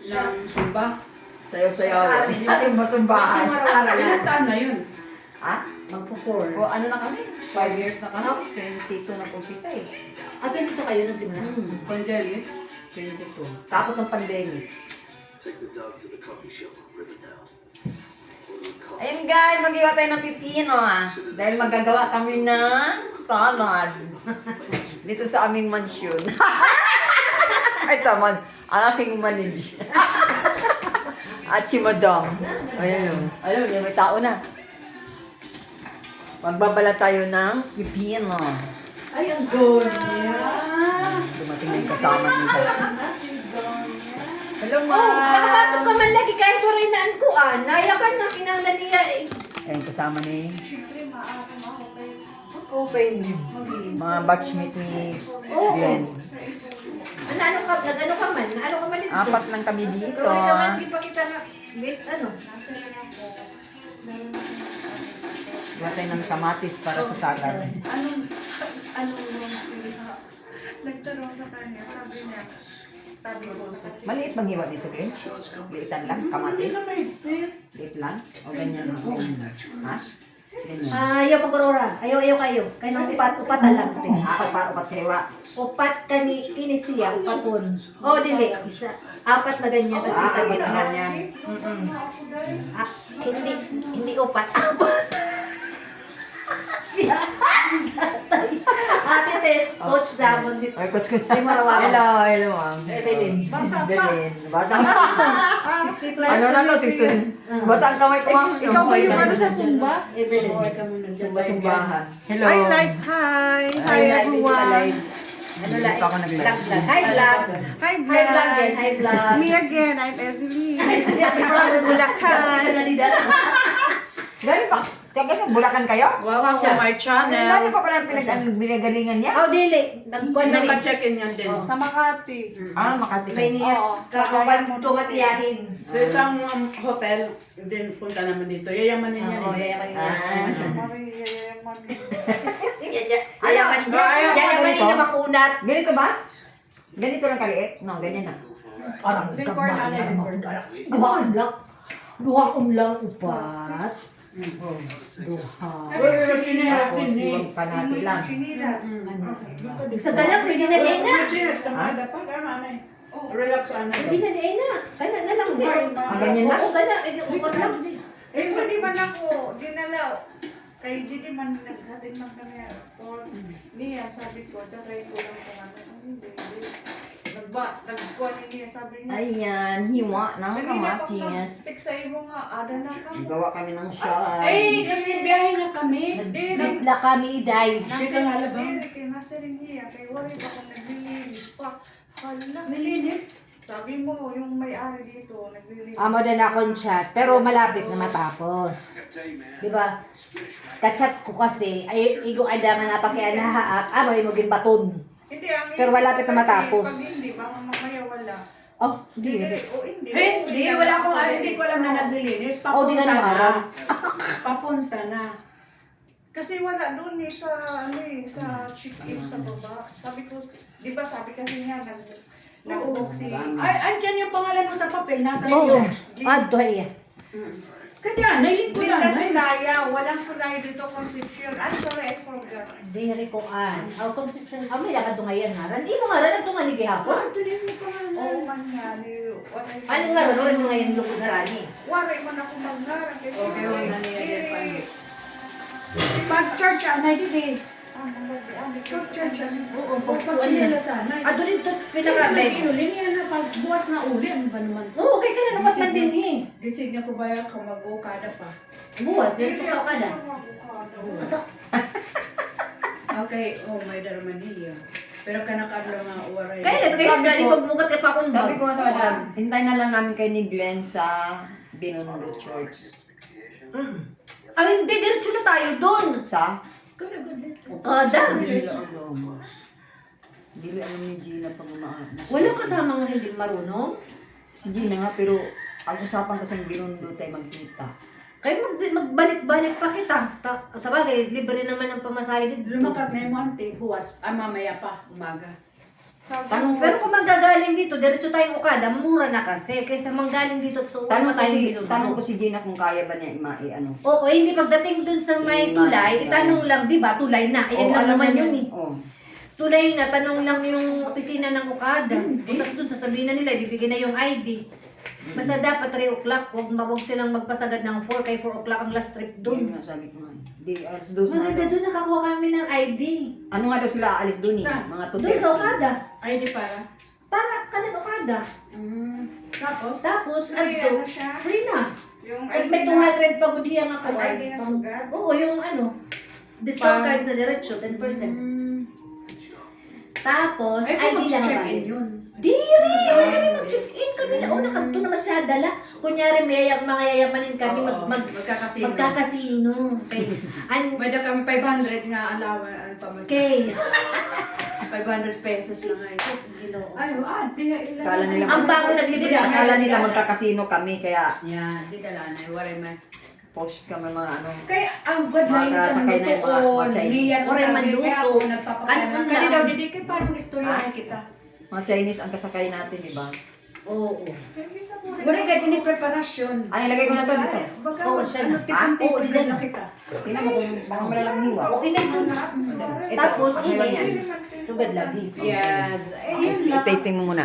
ng Sumba. Sayaw-sayaw. Sa amin, Sumba-sumbahan. Ilang taon na yun? Ha? Magpo-4. O ano na kami? 5 years na kami. 22 na umpisa eh. Ah, ganito kayo nung simula? Pandemic. 22. Tapos ng pandemic. Ayun guys, mag-iwa tayo ng pipino dahil magagawa kami ng salad. Dito sa aming mansyon. Ay, tama. Ang aking manager. At si Madam. Ayun yun. Ayun, may tao na. Magbabala tayo ng pipino. Ay, ang gold. Dumating na yung kasama nila. Hello, Oh, Ma! nakapasok ka man lagi kahit waray na ankuan. Nayakan na kinanglan niya eh. Ayun, kasama ni Ako pa hindi. mga batchmate ni Oo. Glenn. Ano ka, nag-ano ka man? Ano ka man dito? 4 lang kami dito. Sorry naman, di pa kita na, guys, ano? Gawa tayo ng kamatis para sa sagad. Anong sila? Nagtanong sa kanya, sabi ko sa Maliit bang hiwa dito, Glenn? Liitan lang, kamatis? mahigpit. Liit lang? O ganyan lang? Ha? Ganyan. Ayaw pag kurora. Ayaw kayo. Kaya nang upat lang. Upat hiwa. Upat kinisiya, upaton. Oh, dili. Isa. 4 na ganyan. Tapos Ah, itabi ganyan. na. Ganyan. Hindi upat. Ate Tess, coach Damon dito. Ay, kuts ko. Hello, hello, ma'am. Evelyn. Evelyn. Bata. 60 plus. Ano na to, 16? Basta ang kamay ko, ma'am. Ikaw ba yung ano sa Zumba? Evelyn. Sumba-sumbahan. Hello. Hi, hi! Hi, everyone! Ano Hindi lang? pa ako nag-live. Vlog. Hi, vlog. Hi, Hi, vlog din. Hi, vlog. It's me again. I'm Evelyn. From Bulacan. Gano'n pa? Kaya sa Bulacan kayo? Welcome to my channel. Lagi pa pala pinagalingan niya? Oh, dili. Nagkuhan na rin. Naka-check-in yan din. Sa Makati. Ah, Makati May kayo. niya. Oo. Kakapan tumatiyahin. Sa isang hotel, din punta naman dito. Yayamanin yan Oo, eh. yayaman niya. Maria, yaman. Yayaman niya. Yayaman niya na makunat. Ganito ba? Ganito lang kaliit? No, ganyan na. Parang Lingkor na, lingkor. Duha lang upat. Duha. Tapos yung panati lang. Chinilas. Sa dalang, pwede na din na. Cheers, tamada pa. Ano eh. Relax, ano. Pwede na din na. Kana na lang. Ah, ganyan na? Oo, kana. Upat lang. Eh, pwede man ako dinalaw. Kay di man naghatid man kami. Or niya, sabi ko, tatry ko lang kung ano. Hindi. Nagkuhan niya, sabi niya. Ayan, hiwa ng kamatis. Tiksay mo nga, ada na ka. Gawa kami ng shot. Eh, kasi biyahe na kami. Nagla kami, day. Teka nga lang ba? Nasa rin niya, kay wala pa kung naglilinis pa. Hala. Nilinis. Sabi mo, yung may-ari dito, naglilinis. Amo din akong chat, pero malapit na matapos. Di ba? Kachat ko kasi, ay igo ay dama na pakianahaak, amo yung maging baton. Hindi, ang Pero isip malapit ko na kasi, matapos. Pag hindi, baka mamaya wala. Oh, hindi. Hindi. Hindi, wala akong alam. Hindi ko alam na naglilinis. Oh, di Papunta ka nang araw. Papunta na. Kasi wala doon eh, sa, ano eh, sa check-in sa baba. Sabi ko, di ba sabi kasi nga, nag-book si... Ay, andyan yung pangalan mo sa papel. Nasa Oo. iyo. Ah, doon iya. Kanya, nailig ko Hindi lang. na sinaya, walang sinaya dito, Concepcion. I'm sorry, I forgot. Diri ko an. Aw conception. May lakad to ngayon ha. Di mo nga ran to nga ni gihapon. Ah, tuloy mo pangalan. Oo man nga, Ano nga ran mo ngayon lukod harani. waray man ako magharang. Okay, wala niya. Pag-church, anay din eh. Pag-church, oo. Pag-church sana. Ado dito pinaka-beg. Uli niya na pag buwas na uli. Ano ba naman? Oo, okay ka na nukat man din eh. Gising niya ko ba yung kamag-o-kada pa? Buwas, dito ka ka na. Okay, oh, may darmaniya. Pero kanakadlo nga uwaray. Kaya na kayo gali pagbukat kay pakon Sabi ko nga sa kanila, hintay na lang namin kay ni Glenn sa Binondo Church. Ah, hindi diretso na tayo doon. Sa? Kada. Hindi alam. Hindi alam ni Gina pag umaan. Wala kasama nga hindi marunong. Si Gina nga, pero ang usapan kasi ng Binondo tayo magkita. Kaya magbalik-balik pa kita. Sa bagay, libre naman ang pamasahe dito. Lumakat na yung ante, buwas, mamaya pa, umaga. Tanong Pero kung manggagaling dito, diretso tayong Okada, mura na kasi. Kaysa manggaling dito sa Tanong Okada ko tayong si, binuno. tanong ko si Gina kung kaya ba niya ano. Oo, hindi pagdating dun sa may tulay, itanong lang, di ba, tulay na. Ayan lang naman yun eh. Oh. Tulay na, tanong lang yung opisina ng Okada. Tapos dun sasabihin na nila, ibibigay na yung ID. Basta dapat 3 o'clock, huwag silang magpasagad ng 4, kay 4 o'clock ang last trip Doon dun. nga, sabi ko nga. Di, alas 12 na Maganda daw. dun, nakakuha kami ng ID. Ano nga daw sila aalis doon eh? Saan? Mga Doon sa Okada. ID para. Para kanin Okada. Tapos? Ay, Tapos, ano adto, siya? free na. Yung Tapos ID may na, 200 pa gudi ang ako. ID na sugat? Oo, yung ano, discount Parang- card na diretso, 10%. Tapos, Ay, ID kung lang mag-check-in bayad. yun. Di rin! Kami mag-check-in kami na. Una, kanto na masyadala. Kunyari, mga yayamanin kami Magkakasino. magkakasino. Okay. May da kami 500 nga allowance. Ano pa mas? Okay. 500 pesos lang ay. Ay, ate, ilan? Kala nila, Ang bago naglibre Hindi, na. akala nila magkakasino kami, kaya Yan, di dala na. Wala man. post kami mga ano. Kaya ang good na Mga sakay na yung mga Chinese. Niyan Oray sabi, manluto. kaya ako nagpapakala. Kanon Kani lang. daw, didi kay parang istoryahan kita. Mga Chinese ang kasakay natin, di ba? Oo. Hindi sa mura. Muna kahit ini preparasyon. Ay, ilagay ko na to dito. Baka Oo, mas siya ano, na. tipon-tipon Oo, din dyan. na kita. Tingnan mo kung baka malalang hiwa. Okay na ito. Ito, Tapos, okay lang yan. Sugad lagi. Yes. Eh, yun lang. Tasting mo muna.